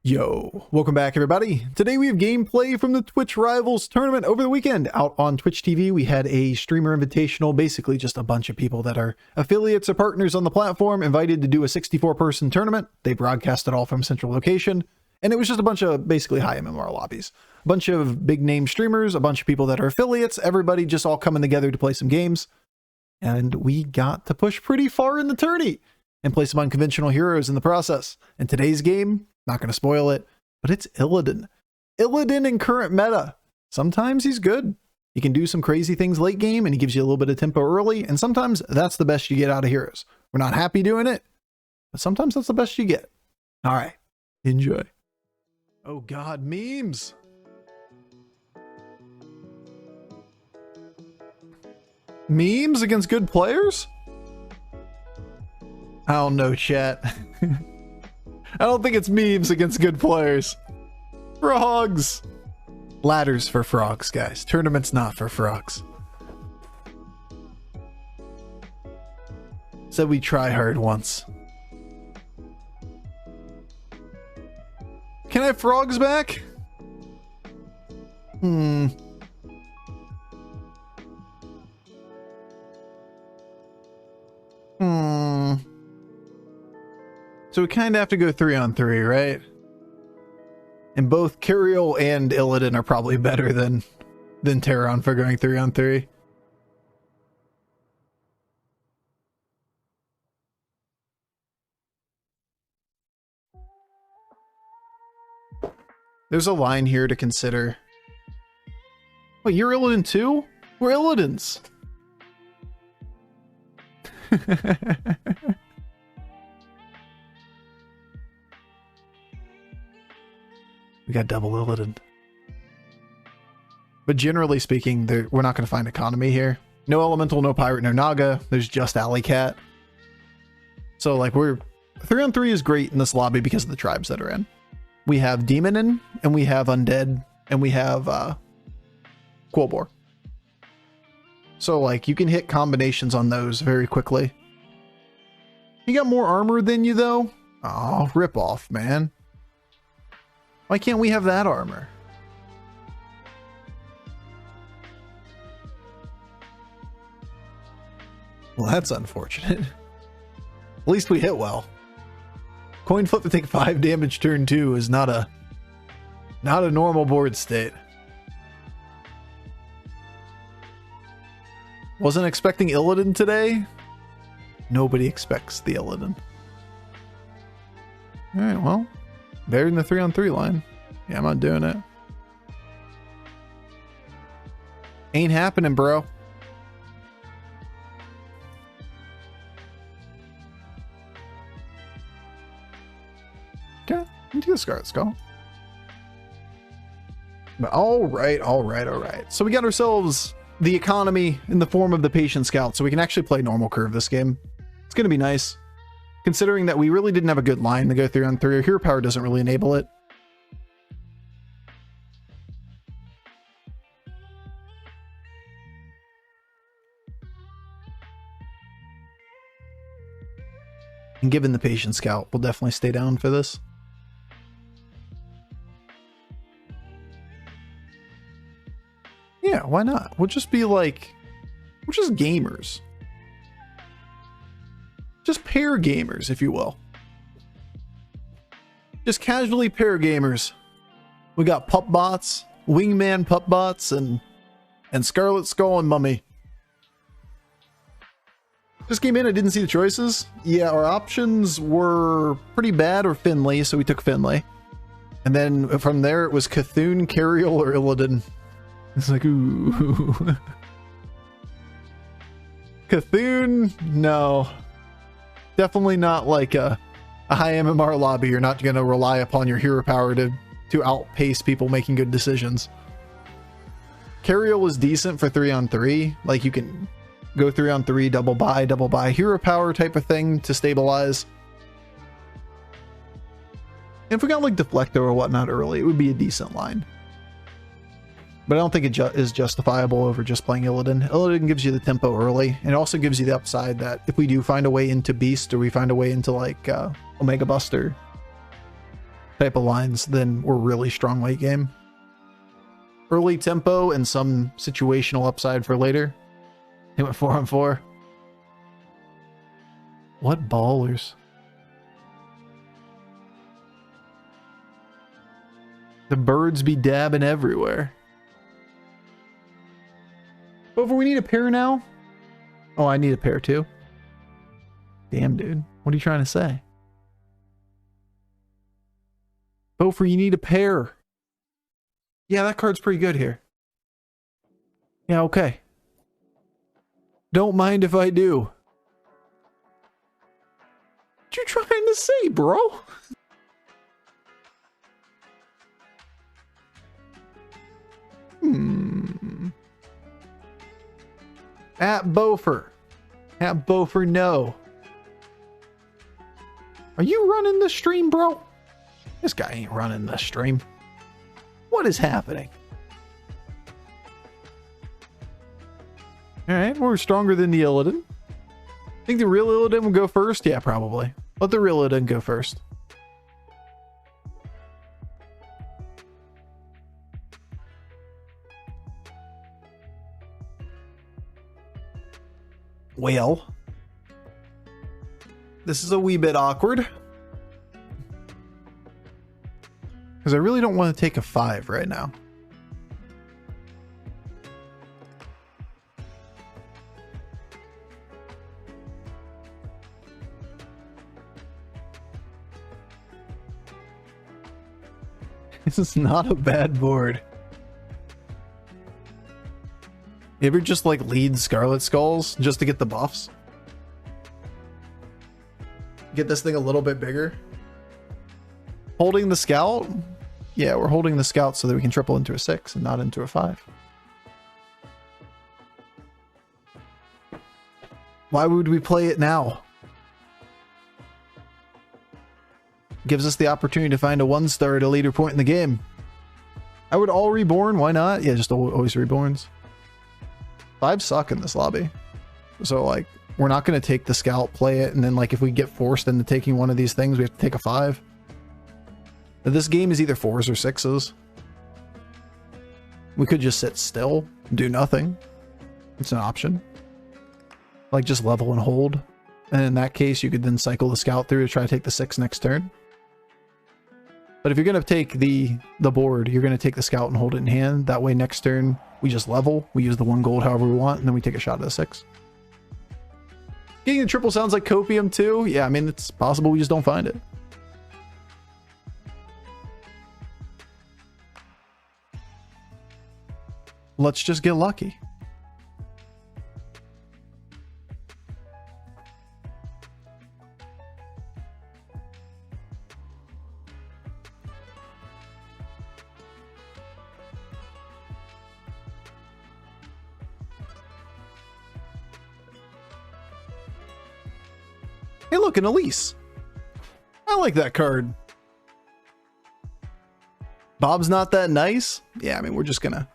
Yo, welcome back everybody. Today we have gameplay from the Twitch Rivals tournament over the weekend. Out on Twitch TV, we had a streamer invitational, basically just a bunch of people that are affiliates or partners on the platform invited to do a 64-person tournament. They broadcast it all from central location, and it was just a bunch of basically high MMR lobbies. A bunch of big name streamers, a bunch of people that are affiliates, everybody just all coming together to play some games. And we got to push pretty far in the tourney and play some unconventional heroes in the process. And today's game, not going to spoil it, but it's Illidan. Illidan in current meta. Sometimes he's good. He can do some crazy things late game and he gives you a little bit of tempo early. And sometimes that's the best you get out of heroes. We're not happy doing it, but sometimes that's the best you get. All right, enjoy. Oh God, memes. Memes against good players? I don't know, chat. I don't think it's memes against good players. Frogs. Ladders for frogs, guys. Tournaments not for frogs. Said we try hard once. Can I have frogs back? So we kind of have to go 3-on-3, right? And both Kiriel and Illidan are probably better than Terran for going 3-on-3. There's a line here to consider. Wait, you're Illidan too? We're Illidans. We got double Illidan. But generally speaking, we're not going to find economy here. No elemental, no pirate, no naga. There's just alley cat. So like we're 3-on-3 is great in this lobby because of the tribes that are in. We have Demonin, and we have Undead, and we have Quillbor. So like you can hit combinations on those very quickly. You got more armor than you though? Oh, rip off, man. Why can't we have that armor? Well, that's unfortunate. At least we hit well. Coin flip to take 5 damage turn 2 is not a normal board state. Wasn't expecting Illidan today. Nobody expects the Illidan. All right, well. Better than the 3-on-3 line. Yeah, I'm not doing it. Ain't happening, bro. Okay, into the Scarlet Skull. But all right. So we got ourselves the economy in the form of the Patient Scout, so we can actually play normal curve this game. It's going to be nice. Considering that we really didn't have a good line to go 3-on-3, or hero power doesn't really enable it. And given the Patient Scout, we'll definitely stay down for this. Yeah, why not? We'll just be like, we're just gamers. Just pair gamers, if you will. Just casually pair gamers. We got pup bots, wingman pup bots, and Scarlet Skull and Mummy. Just came in, I didn't see the choices. Yeah, our options were pretty bad or Finley, so we took Finley. And then from there it was Cthulhu, Kiriel, or Illidan. It's like, ooh. Cthulhu, no. Definitely not like a high MMR lobby. You're not going to rely upon your hero power to outpace people making good decisions. Kiriel is decent for 3-on-3. Like you can go 3-on-3, double buy, hero power type of thing to stabilize. And if we got like Deflector or whatnot early, it would be a decent line. But I don't think it is justifiable over just playing Illidan. Illidan gives you the tempo early, and it also gives you the upside that if we do find a way into Beast, or we find a way into like Omega Buster, type of lines, then we're really strong late game. Early tempo and some situational upside for later. He went 4-on-4. What ballers. The birds be dabbing everywhere. Bofur, we need a pair now? Oh, I need a pair too. Damn, dude. What are you trying to say? Bofur, you need a pair. Yeah, that card's pretty good here. Yeah, okay. Don't mind if I do. What you trying to say, bro? At Bofur. At Bofur, no. Are you running the stream, bro? This guy ain't running the stream. What is happening? Alright, we're stronger than the Illidan. Think the real Illidan will go first? Yeah, probably. Let the real Illidan go first. Well, this is a wee bit awkward. Because I really don't want to take a 5 right now. This is not a bad board. You ever just like lead Scarlet Skulls just to get the buffs? Get this thing a little bit bigger. Holding the scout? Yeah, we're holding the scout so that we can triple into a 6 and not into a 5. Why would we play it now? Gives us the opportunity to find a 1-star at a later point in the game. I would all reborn, why not? Yeah, just always reborns. 5 suck in this lobby. So like, we're not going to take the scout, play it, and then like if we get forced into taking one of these things, we have to take a 5. This game is either 4s or 6s. We could just sit still, do nothing. It's an option. Like just level and hold. And in that case, you could then cycle the scout through to try to take the 6 next turn. But if you're going to take the board, you're going to take the scout and hold it in hand. That way next turn, we just level. We use the 1 gold however we want, and then we take a shot at the 6. Getting the triple sounds like copium too. Yeah, I mean, it's possible we just don't find it. Let's just get lucky. Hey, look, an Elise. I like that card. Bob's not that nice. Yeah, I mean, we're just gonna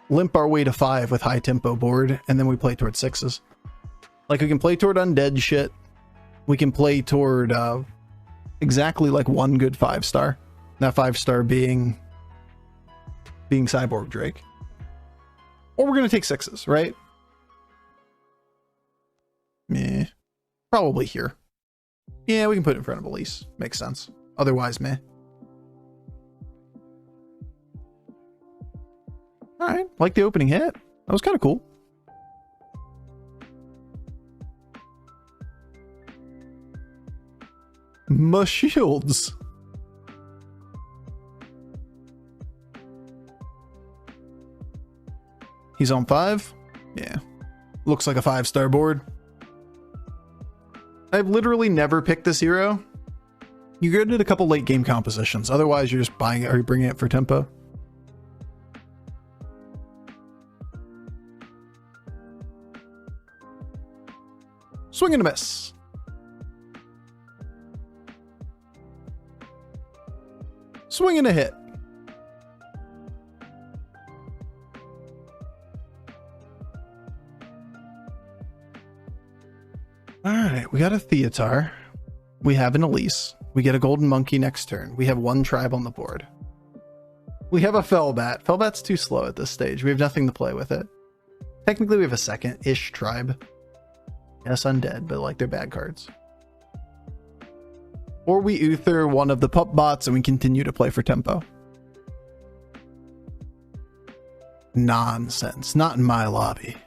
limp our way to 5 with high tempo board, and then we play toward 6s. Like, we can play toward undead shit. We can play toward exactly like 1 good 5-star. That 5-star being Cyborg Drake. Or we're gonna take 6s, right? Meh. Probably here. Yeah, we can put it in front of Elise. Makes sense. Otherwise, meh. Alright, like the opening hit. That was kind of cool. My shields. He's on 5? Yeah. Looks like a 5-star board. I've literally never picked this hero. You good at a couple late game compositions. Otherwise, you're just buying it or you're bringing it for tempo. Swing and a miss. Swing and a hit. Alright, we got a Theatar. We have an Elise. We get a golden monkey next turn. We have one tribe on the board. We have a Firebat. Firebat's too slow at this stage. We have nothing to play with it. Technically, we have a second-ish tribe. Yes, undead, but like they're bad cards. Or we Uther one of the pup bots and we continue to play for tempo. Nonsense. Not in my lobby.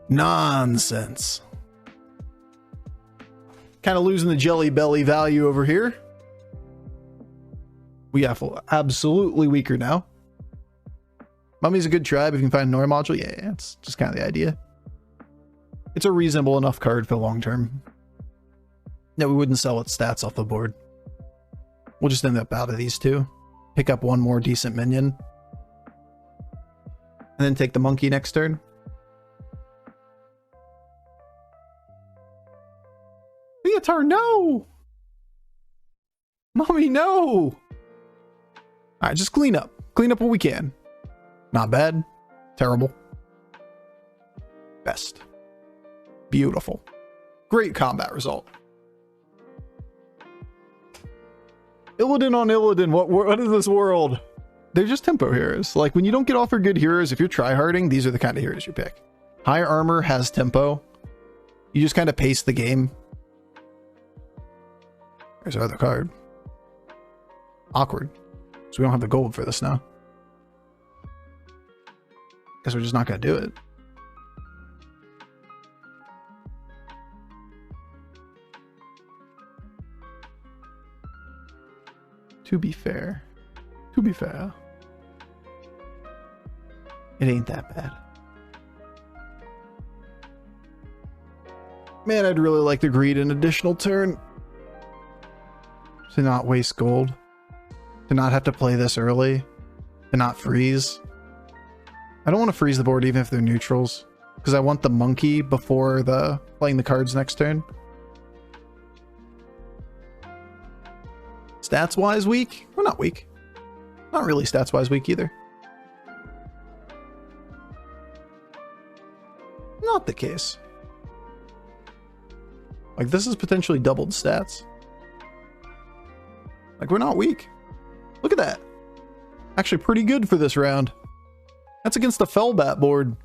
Nonsense. Kind of losing the jelly belly value over here. We have absolutely weaker now. Mummy's a good tribe if you can find a Nora module. Yeah, it's just kind of the idea. It's a reasonable enough card for the long term. No, we wouldn't sell its stats off the board. We'll just end up out of these two. Pick up one more decent minion. And then take the monkey next turn. Theatar, no! Mommy, no! Alright, just clean up. Clean up what we can. Not bad. Terrible. Best. Beautiful. Great combat result. Illidan on Illidan. What is this world? They're just tempo heroes. Like, when you don't get offered good heroes, if you're tryharding, these are the kind of heroes you pick. High armor has tempo. You just kind of pace the game. There's our other card. Awkward. So we don't have the gold for this now. Guess we're just not going to do it. To be fair. To be fair. It ain't that bad. Man, I'd really like to greed an additional turn. To not waste gold. To not have to play this early. To not freeze. I don't want to freeze the board even if they're neutrals. Because I want the monkey before playing the cards next turn. Stats-wise weak? We're not weak. Not really stats-wise weak either. Not the case. Like, this is potentially doubled stats. Like, we're not weak. Look at that. Actually pretty good for this round. That's against the Firebat board.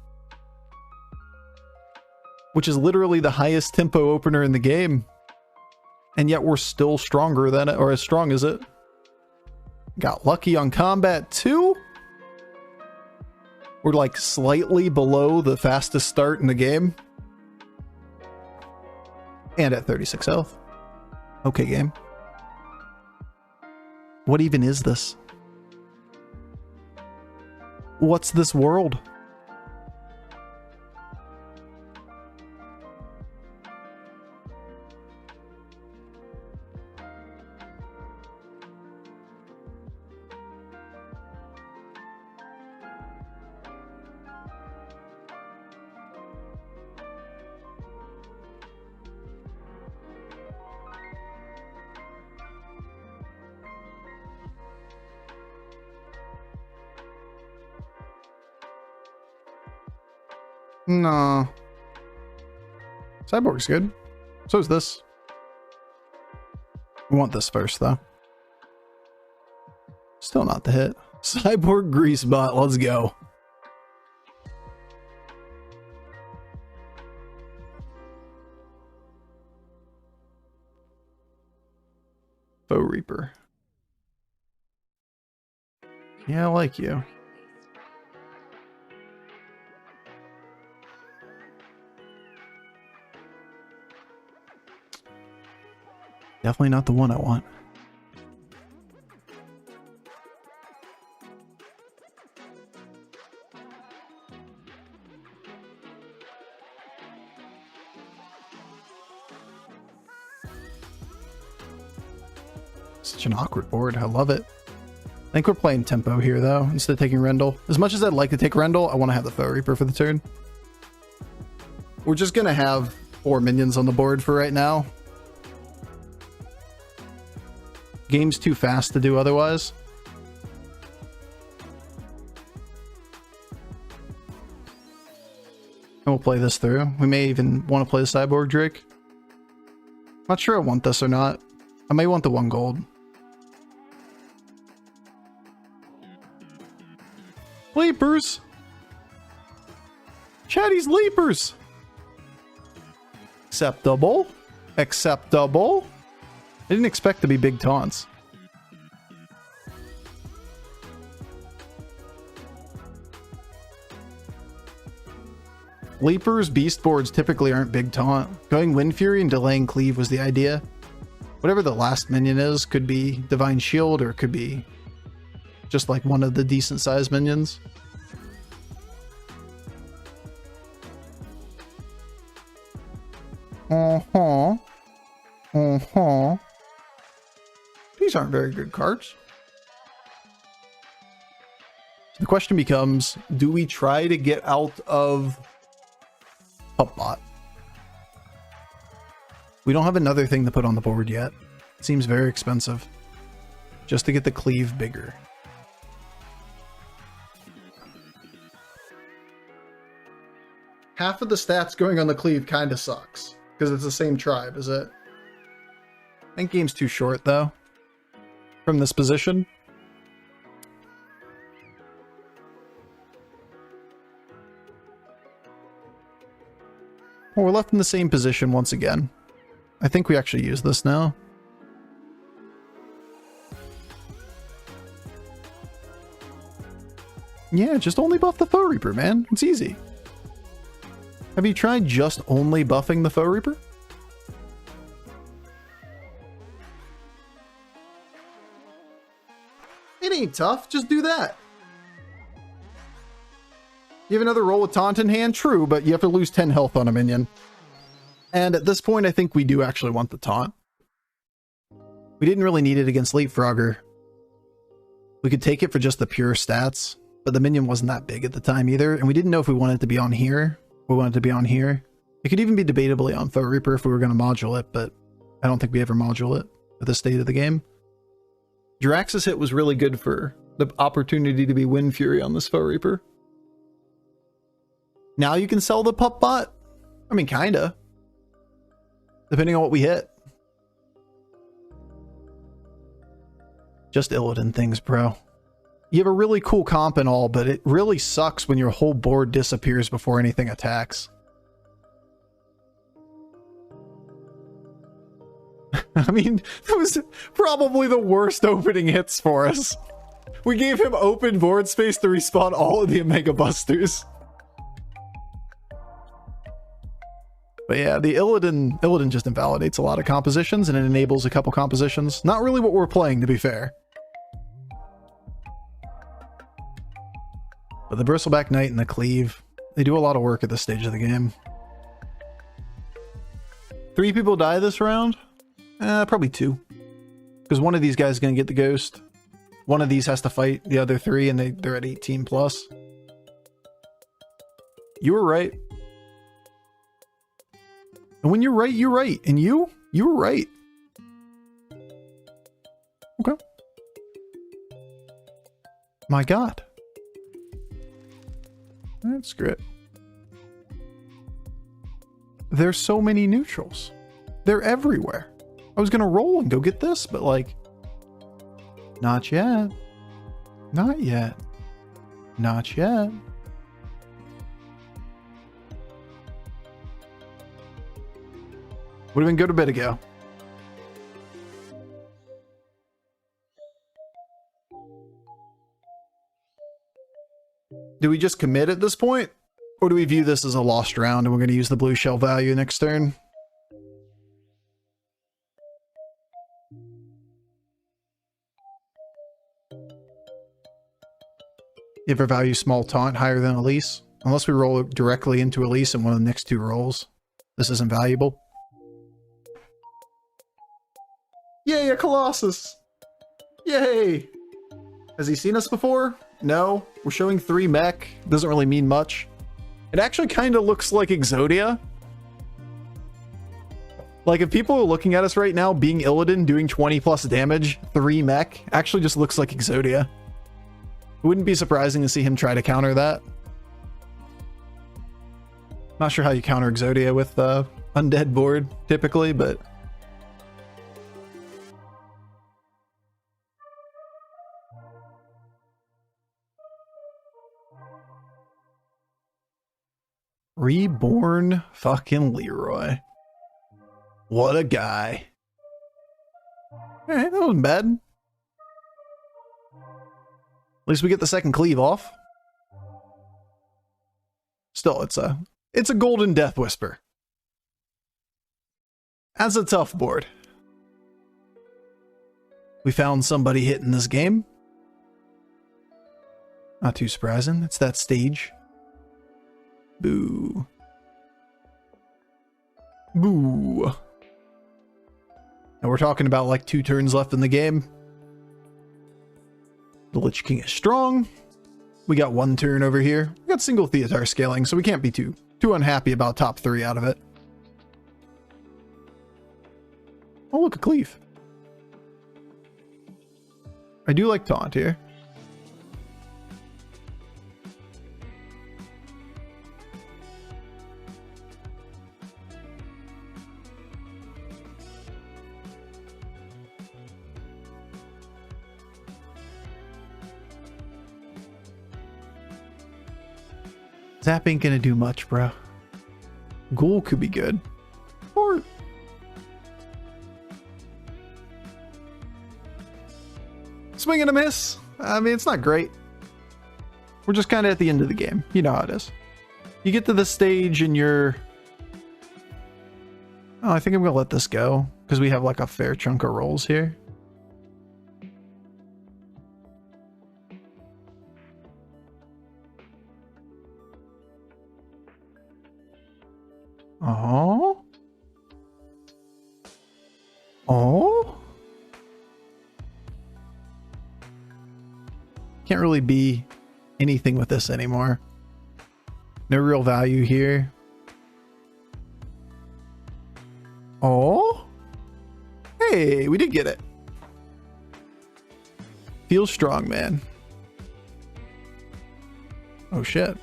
Which is literally the highest tempo opener in the game. And yet we're still stronger than it, or as strong as it. Got lucky on combat too. We're like slightly below the fastest start in the game. And at 36 health. Okay, game. What even is this? What's this world? No. Cyborg's good. So is this. We want this first, though. Still not the hit. Cyborg grease bot. Let's go. Foe Reaper. Yeah, I like you. Definitely not the one I want. Such an awkward board. I love it. I think we're playing tempo here, though, instead of taking Rendell. As much as I'd like to take Rendell, I want to have the Foe Reaper for the turn. We're just going to have 4 minions on the board for right now. Game's too fast to do otherwise. And we'll play this through. We may even want to play the Cyborg Drake. Not sure I want this or not. I may want the 1 gold. Leapers! Chatty's leapers! Acceptable. Acceptable. I didn't expect to be big taunts. Leapers, beast boards typically aren't big taunt. Going Wind Fury and delaying cleave was the idea. Whatever the last minion is, could be Divine Shield or it could be just like one of the decent sized minions. These aren't very good cards. The question becomes, do we try to get out of Puppbot? We don't have another thing to put on the board yet. It seems very expensive. Just to get the cleave bigger. Half of the stats going on the cleave kind of sucks. Because it's the same tribe, is it? I think game's too short, though. From this position. Well, we're left in the same position once again. I think we actually use this now. Yeah, just only buff the Foe Reaper, man. It's easy. Have you tried just only buffing the Foe Reaper? It ain't tough, just do that. You have another roll with Taunt in hand, true, but you have to lose 10 health on a minion. And at this point, I think we do actually want the Taunt. We didn't really need it against Leapfrogger. We could take it for just the pure stats, but the minion wasn't that big at the time either, and we didn't know if we wanted it to be on here. We wanted it to be on here. It could even be debatably on Foe Reaper if we were going to module it, but I don't think we ever module it at the state of the game. Jirax's hit was really good for the opportunity to be Wind Fury on this Foe Reaper. Now you can sell the Puppbot? I mean, kinda. Depending on what we hit. Just Illidan things, bro. You have a really cool comp and all, but it really sucks when your whole board disappears before anything attacks. I mean, that was probably the worst opening hits for us. We gave him open board space to respawn all of the Omega Busters. But yeah, the Illidan just invalidates a lot of compositions and it enables a couple compositions. Not really what we're playing, to be fair. But the Bristleback Knight and the Cleave, they do a lot of work at this stage of the game. 3 people die this round? Probably 2. Because one of these guys is going to get the ghost. One of these has to fight the other 3 and they're at 18 plus. You were right. And when you're right, you're right. And you were right. Okay. My God. That's great. There's so many neutrals. They're everywhere. I was gonna roll and go get this, but like, not yet. Not yet. Not yet. Would have been good a bit ago. Do we just commit at this point? Or do we view this as a lost round and we're going to use the blue shell value next turn? You ever value small taunt higher than Elise? Unless we roll it directly into Elise in one of the next 2 rolls. This isn't valuable. Yay, a Colossus! Yay! Has he seen us before? No. We're showing 3 mech. Doesn't really mean much. It actually kind of looks like Exodia. Like, if people are looking at us right now, being Illidan, doing 20 plus damage, 3 mech, actually just looks like Exodia. It wouldn't be surprising to see him try to counter that. Not sure how you counter Exodia with the undead board, typically, but Reborn fucking Leroy. What a guy. Alright, that wasn't bad. At least we get the second cleave off. Still, it's a golden death whisper. That's a tough board. We found somebody hitting this game. Not too surprising. It's that stage. Boo. Boo. And we're talking about like 2 turns left in the game. The Lich King is strong. We got 1 turn over here. We got single Theatar scaling, so we can't be too unhappy about top 3 out of it. Oh, look, a cleave. I do like taunt here. Zap ain't gonna do much, bro. Ghoul could be good. Or... swing and a miss. I mean, it's not great. We're just kind of at the end of the game. You know how it is. You get to this stage and you're... oh, I think I'm gonna let this go, because we have like a fair chunk of rolls here. Oh. Oh. Can't really be anything with this anymore. No real value here. Oh. Hey, we did get it. Feels strong, man. Oh shit.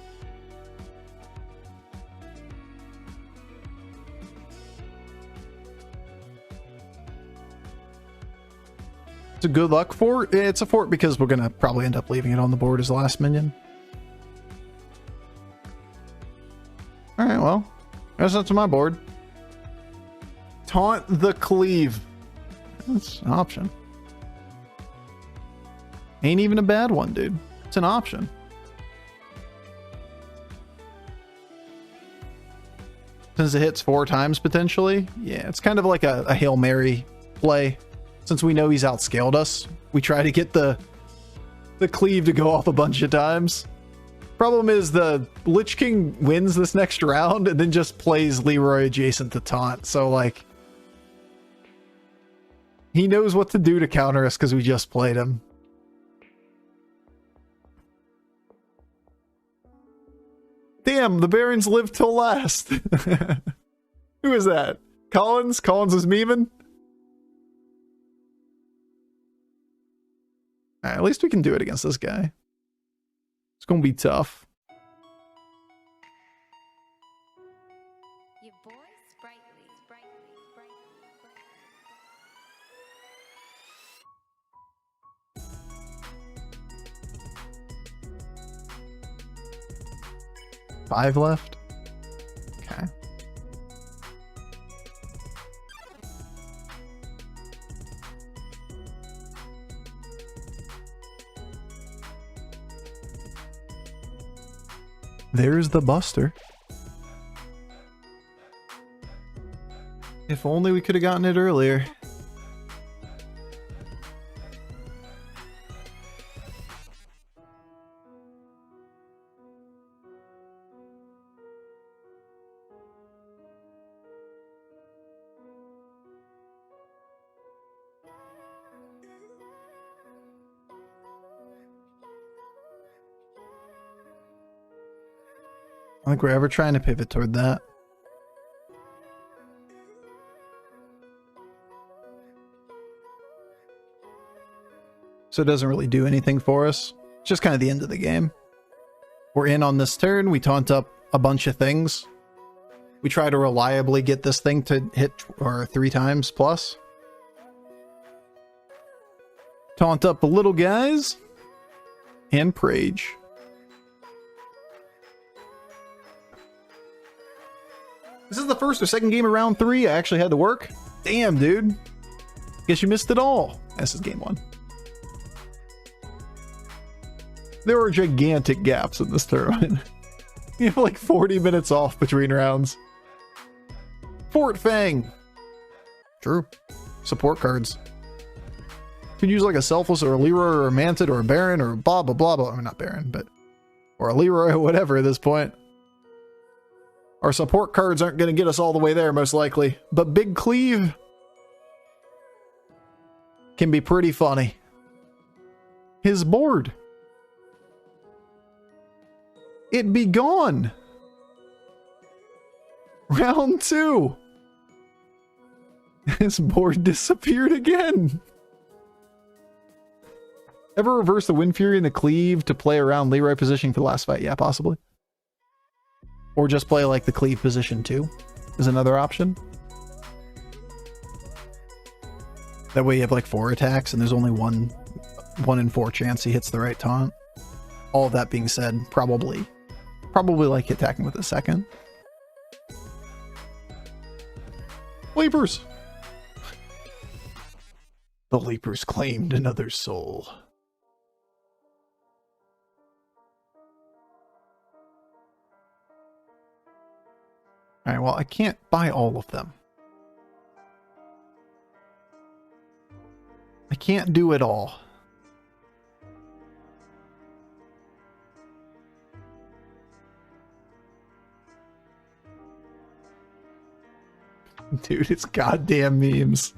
It's a good luck fort. It's a fort because we're gonna probably end up leaving it on the board as the last minion. All right, well, I guess that's my board. Taunt the cleave. That's an option. Ain't even a bad one, dude. It's an option. Since it hits 4 times potentially, yeah, it's kind of like a Hail Mary play. Since we know he's outscaled us, we try to get the cleave to go off a bunch of times. Problem is the Lich King wins this next round and then just plays Leroy adjacent to taunt. So like, he knows what to do to counter us because we just played him. Damn, the Barons lived till last. Who is that? Collins? Collins is memeing? Alright, at least we can do it against this guy. It's gonna be tough. Your boy sprightly, sprightly, sprightly. 5 left. Okay. There's the Buster. If only we could have gotten it earlier. I don't think we're ever trying to pivot toward that. So it doesn't really do anything for us. It's just kind of the end of the game. We're in on this turn. We taunt up a bunch of things. We try to reliably get this thing to hit 3 times plus. Taunt up the little guys. And Prage. This is the first or second game of round 3. I actually had to work. Damn, dude. Guess you missed it all. This is game 1. There are gigantic gaps in this tournament. You have like 40 minutes off between rounds. Fort Fang. True. Support cards. You could use like a Selfless or a Leroy or a Mantid or a Baron or blah blah blah blah. I mean, not Baron, but or a Leroy or whatever at this point. Our support cards aren't going to get us all the way there, most likely. But Big Cleave can be pretty funny. His board. It be gone. Round 2. His board disappeared again. Ever reverse the Wind Fury and the Cleave to play around Leroy positioning for the last fight? Yeah, possibly. Or just play like the Cleave position too is another option. That way you have like 4 attacks and there's only 1 in 4 chance he hits the right taunt. All of that being said, probably like attacking with a second. Leapers! The Leapers claimed another soul. Alright, well, I can't buy all of them. I can't do it all. Dude, it's goddamn memes.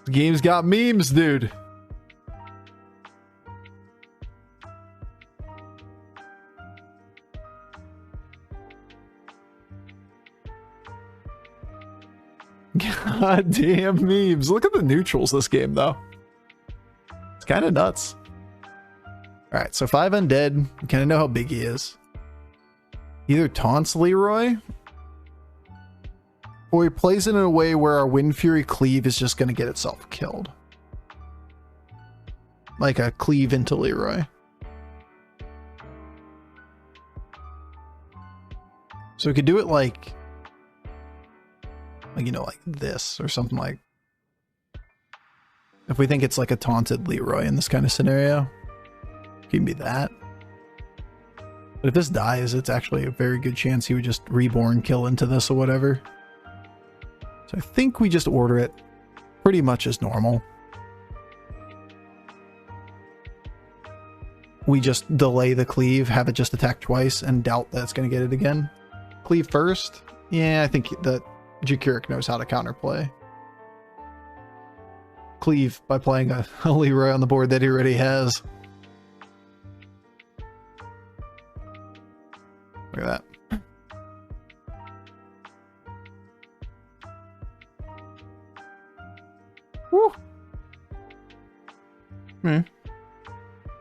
The game's got memes, dude. Goddamn memes. Look at the neutrals this game, though. It's kind of nuts. Alright, so 5 undead. We kind of know how big he is. Either taunts Leroy, or he plays it in a way where our Wind Fury Cleave is just going to get itself killed. Like a Cleave into Leroy. So we could do it like, you know, like this or something like. If we think it's like a taunted Leroy in this kind of scenario, it can be that. But if this dies, it's actually a very good chance he would just reborn kill into this or whatever. So I think we just order it pretty much as normal. We just delay the Cleave, have it just attack twice, and doubt that it's going to get it again. Cleave first? Yeah, I think that Jakuric knows how to counterplay. Cleave by playing a Leroy on the board that he already has. Look at that. Woo! At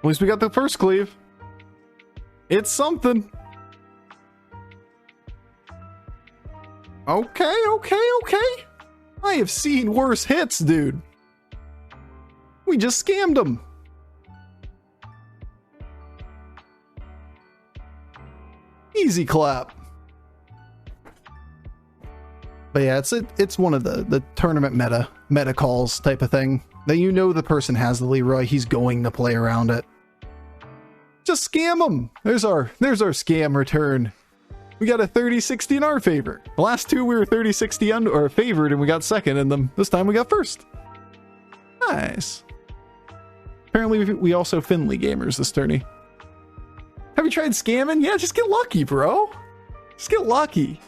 least we got the first Cleave. It's something. Okay. I have seen worse hits, dude. We just scammed him. Easy clap. But yeah, it's one of the tournament meta calls type of thing. That you know the person has the Leroy, he's going to play around it. Just scam him. There's our scam return. We got a 30-60 in our favor. The last two we were 30-60 or favored and we got second in them. This time we got first. Nice. Apparently we also Finley gamers this tourney. Have you tried scamming? Yeah, just get lucky, bro. Just get lucky.